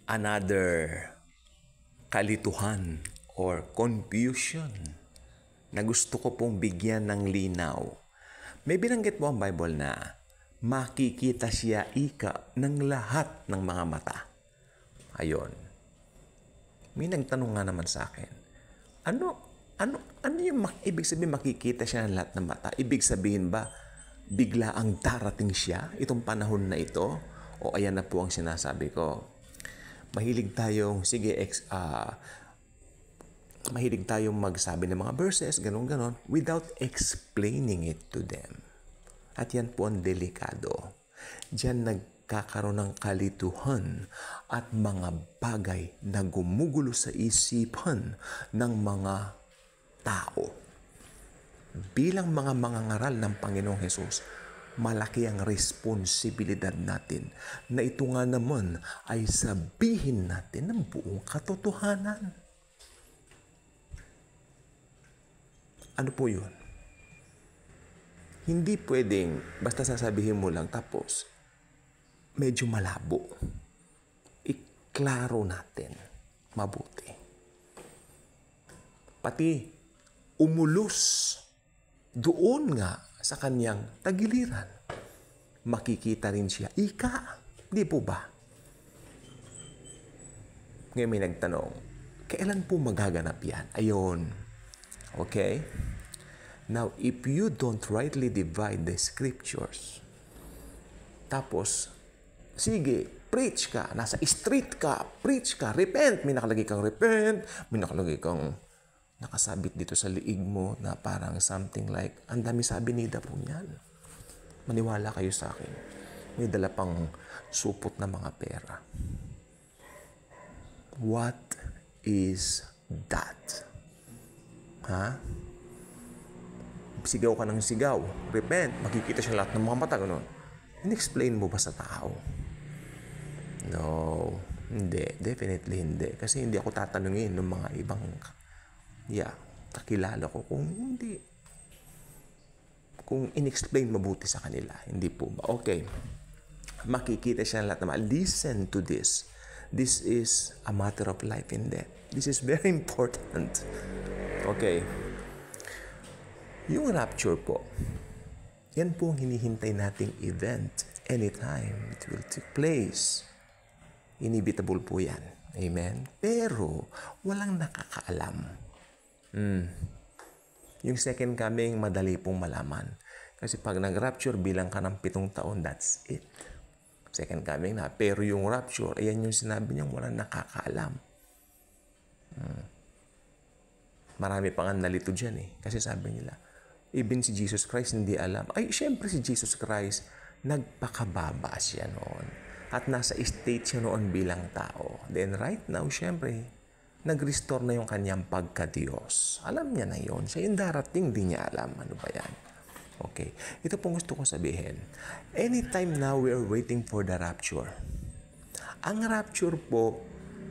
another kalituhan or confusion na gusto ko pong bigyan ng linaw. May binanggit po ang Bible na makikita siya ika ng lahat ng mga mata. Ayon. May nagtanong nga naman sa akin, ano yung ibig sabihin makikita siya ng lahat ng mata? Ibig sabihin ba, bigla ang darating siya itong panahon na ito? O ayan na po ang sinasabi ko. Mahilig tayong, mahilig tayong magsabi ng mga verses, ganon-ganon, without explaining it to them. At yan po ang delikado. Diyan nagkakaroon ng kalituhan at mga bagay na gumugulo sa isipan ng mga tao. Bilang mga mangangaral ng Panginoong Hesus, malaki ang responsibilidad natin na ito nga naman ay sabihin natin ng buong katotohanan. Ano po yun? Hindi pwedeng basta sasabihin mo lang tapos medyo malabo. Iklaro natin mabuti. Pati umulos doon nga sa kanyang tagiliran. Makikita rin siya. Ika, di po ba? Ngayon may nagtanong, kailan po magaganap yan? Ayon. Okay? Now, if you don't rightly divide the scriptures, tapos, sige, preach ka, nasa street ka, preach ka, repent. May nakalagay kang repent, may nakalagay kang nakasabit dito sa liig mo na parang something like, ang dami sabi nida po niyan. Maniwala kayo sa akin. May dala pang supot na mga pera. What is that? Ha? Sigaw ka ng sigaw. Repent. Makikita siya lahat ng mga mata. Ganun. In-explain mo ba sa tao? No. Hindi. Definitely hindi. Kasi hindi ako tatanungin ng mga ibang kakilala ko kung hindi. Kung in-explain mabuti sa kanila. Hindi po ba? Okay. Makikita siya lahat naman. Listen to this. This is a matter of life and death. This is very important. Okay. Yung rapture po, yan po ang hinihintay nating event. Anytime it will take place. Inevitable po yan. Amen? Pero, walang nakakaalam. Yung second coming, madali pong malaman. Kasi pag nag-rapture, bilang ka ng 7 taon, that's it. Second coming na. Pero yung rapture, ayan yung sinabi niya, walang nakakaalam. Marami pa nga nalito dyan eh. Kasi sabi nila, even si Jesus Christ hindi alam. Ay, syempre si Jesus Christ, nagpakababa siya noon. At nasa state siya noon bilang tao. Then right now, syempre, nag-restore na yung kanyang pagka-Diyos. Alam niya na yun. Siya yung darating, di niya alam. Ano ba yan? Okay. Ito pong gusto kong sabihin. Anytime now, we are waiting for the rapture. Ang rapture po,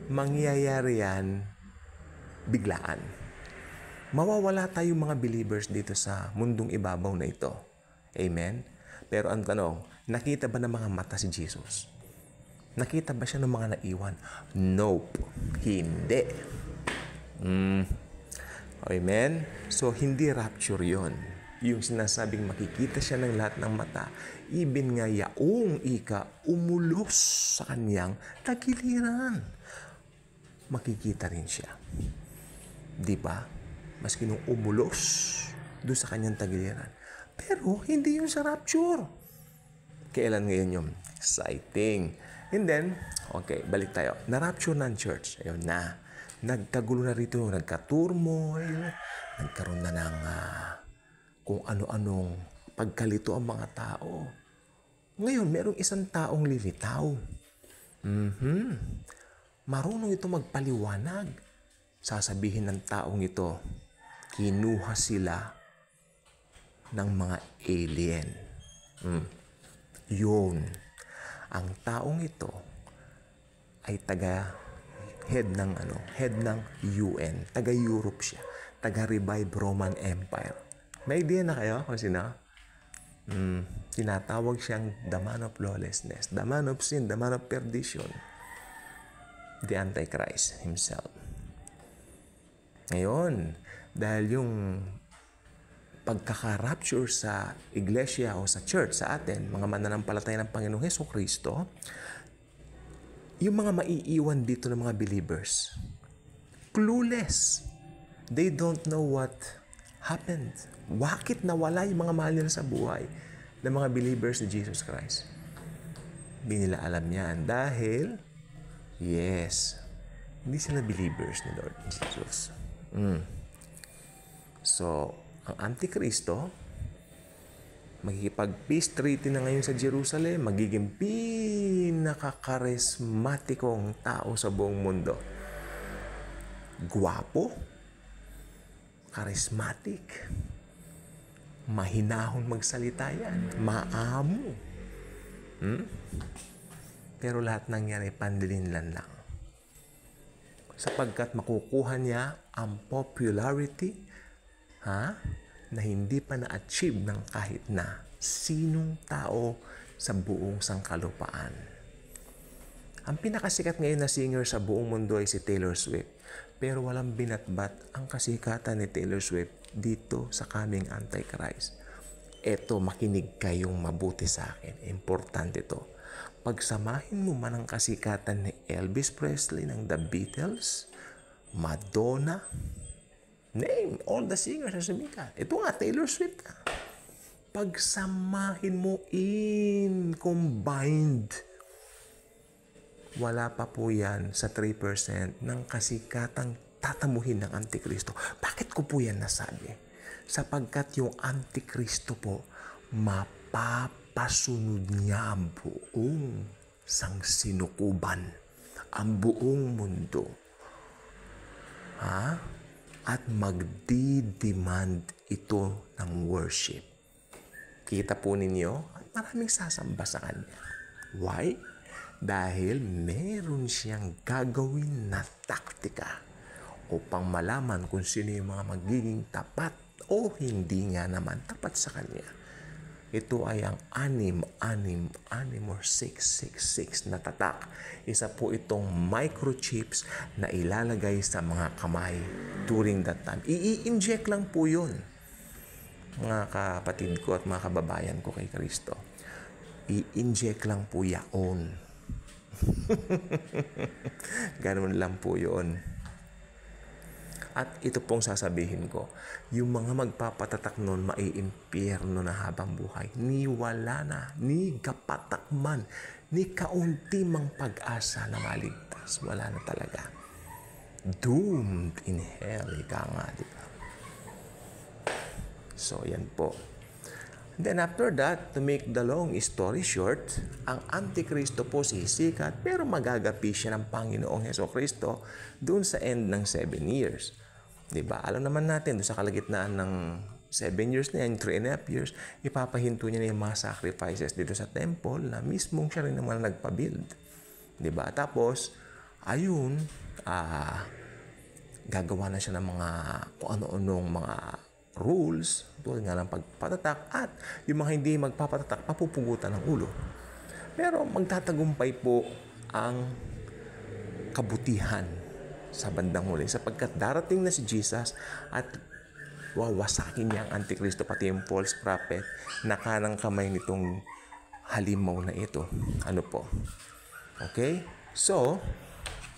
mangyayari yan biglaan. Mawawala tayong mga believers dito sa mundong ibabaw na ito. Amen? Pero ang tanong, nakita ba ng mga mata si Jesus? Nakita ba siya ng mga naiwan? Nope. Hindi. Amen? So, hindi rapture yon. Yung sinasabing makikita siya ng lahat ng mata, even nga yaong ika umulos sa kanyang tagiliran. Makikita rin siya. Di ba? Maski nung umulos doon sa kanyang tagiliran. Pero, hindi yun sa rapture. Kailan ngayon yun? Exciting. And then, okay, balik tayo. Na-rapture ng church. Ayun na. Nagkagulo na rito, nagka-turmoil, nagkaroon na ng kung ano-anong pagkalito ang mga tao. Ngayon, merong isang taong lilitaw. Marunong ito magpaliwanag. Sasabihin ng taong ito, kinuha sila ng mga alien. Yun. Ang taong ito ay head ng UN. Taga-Europe siya. Taga-Revive Roman Empire. May idea na kayo kung sino? Tinatawag siyang the man of lawlessness, the man of sin, the man of perdition. the Antichrist himself. Ngayon, dahil yung pagkaka-rapture sa iglesia o sa church sa atin, mga mananampalataya ng Panginoong Hesukristo, yung mga maiiwan dito ng mga believers, clueless. They don't know what happened. Bakit nawala yung mga mahal nila sa buhay ng mga believers ni Jesus Christ? Hindi nila alam yan dahil, yes, hindi sila believers ni Lord Jesus. So, ang Antikristo, magkikipag-peace treaty na ngayon sa Jerusalem, magiging pinakakarismatikong tao sa buong mundo. Gwapo, charismatic, mahinahon magsalita yan, maamo. Pero lahat nangyari panlilinlan lang. Sapagkat makukuha niya ang popularity na hindi pa na-achieve ng kahit na sinong tao sa buong sangkalupaan. Ang pinakasikat ngayon na singer sa buong mundo ay si Taylor Swift. Pero walang binatbat ang kasikatan ni Taylor Swift dito sa kaming Antichrist. Eto, makinig kayong mabuti sa akin. Importante to. Pagsamahin mo man ang kasikatan ni Elvis Presley ng The Beatles, Madonna, name all the singers na sumikat. Ito nga, Taylor Swift. Pagsamahin mo combined, wala pa po yan sa 3% ng kasikatang tatamuhin ng Antikristo. Bakit ko po yan nasabi? Sapagkat yung Antikristo po, mapapasunod niya ang buong sangsinukuban, ang buong mundo. At magdi-demand ito ng worship. Kita po ninyo, maraming sasamba sa kanya. Why? Dahil meron siyang gagawin na taktika upang malaman kung sino yung mga magiging tapat o hindi nga naman tapat sa kanya. Ito ay ang 666 or 666 na tatak. Isa po itong microchips na ilalagay sa mga kamay during that time. I-inject lang po yun, mga kapatid ko at mga kababayan ko kay Kristo. I-inject lang po yaon. Ganun lang po yun. At ito pong sasabihin ko, yung mga magpapatatak nun, maiimpyerno na habang buhay. Ni wala na, ni kapatakman, ni kaunti mang pag-asa na maligtas. Wala na talaga. Doomed in hell, ika nga, diba? So, yan po. Then after that, to make the long story short, ang Antikristo po sisikat pero magagapi siya ng Panginoong Hesukristo doon sa end ng 7 years. Diba? Alam naman natin, doon sa kalagitnaan ng 7 years na yan, 3.5 years, ipapahinto niya na yung mga sacrifices dito sa temple na mismong siya rin naman nagpa-build. Diba? Tapos, ayun, gagawa na siya ng mga kung ano-anong mga rules, tulad nga ng pagpatatak, at yung mga hindi magpapatatak, papupugutan ng ulo. Pero magtatagumpay po ang kabutihan sa bandang huli, sapagkat darating na si Jesus at wawasakin niya ang Antikristo, pati yung false prophet na kanang kamay nitong halimaw na ito. Ano po? Okay? So,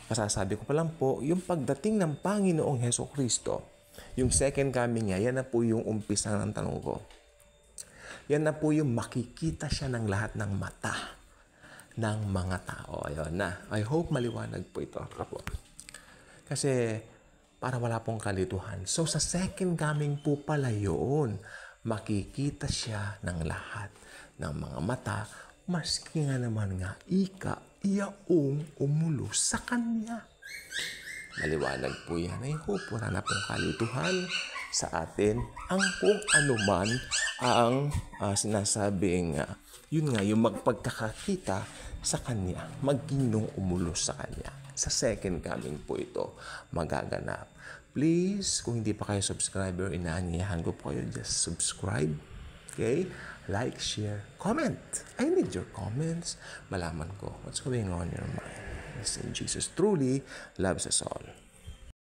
masasabi ko pa lang po, yung pagdating ng Panginoong Hesukristo, yung second coming niya, yan na po yung umpisa ng tanong ko. Yan na po yung makikita siya ng lahat ng mata ng mga tao. Ayun na. I hope maliwanag po ito. Kasi para wala pong kalituhan. So sa second coming po pala yun, makikita siya ng lahat ng mga mata, maski nga naman nga iyaong umulo sa kanya. Maliwanag po yan. I hope wala na pong kalituhan sa atin ang kung anuman ang sinasabing yun nga, yung magpagkakakita sa kanya, maging nung umulo sa kanya. Sa second coming po ito magaganap. Please, kung hindi pa kayo subscriber, inaanyayahan ko po kayo, just subscribe. Okay? Like, share, comment. I need your comments. Malaman ko what's going on in your mind. Christ. And Jesus truly loves us all.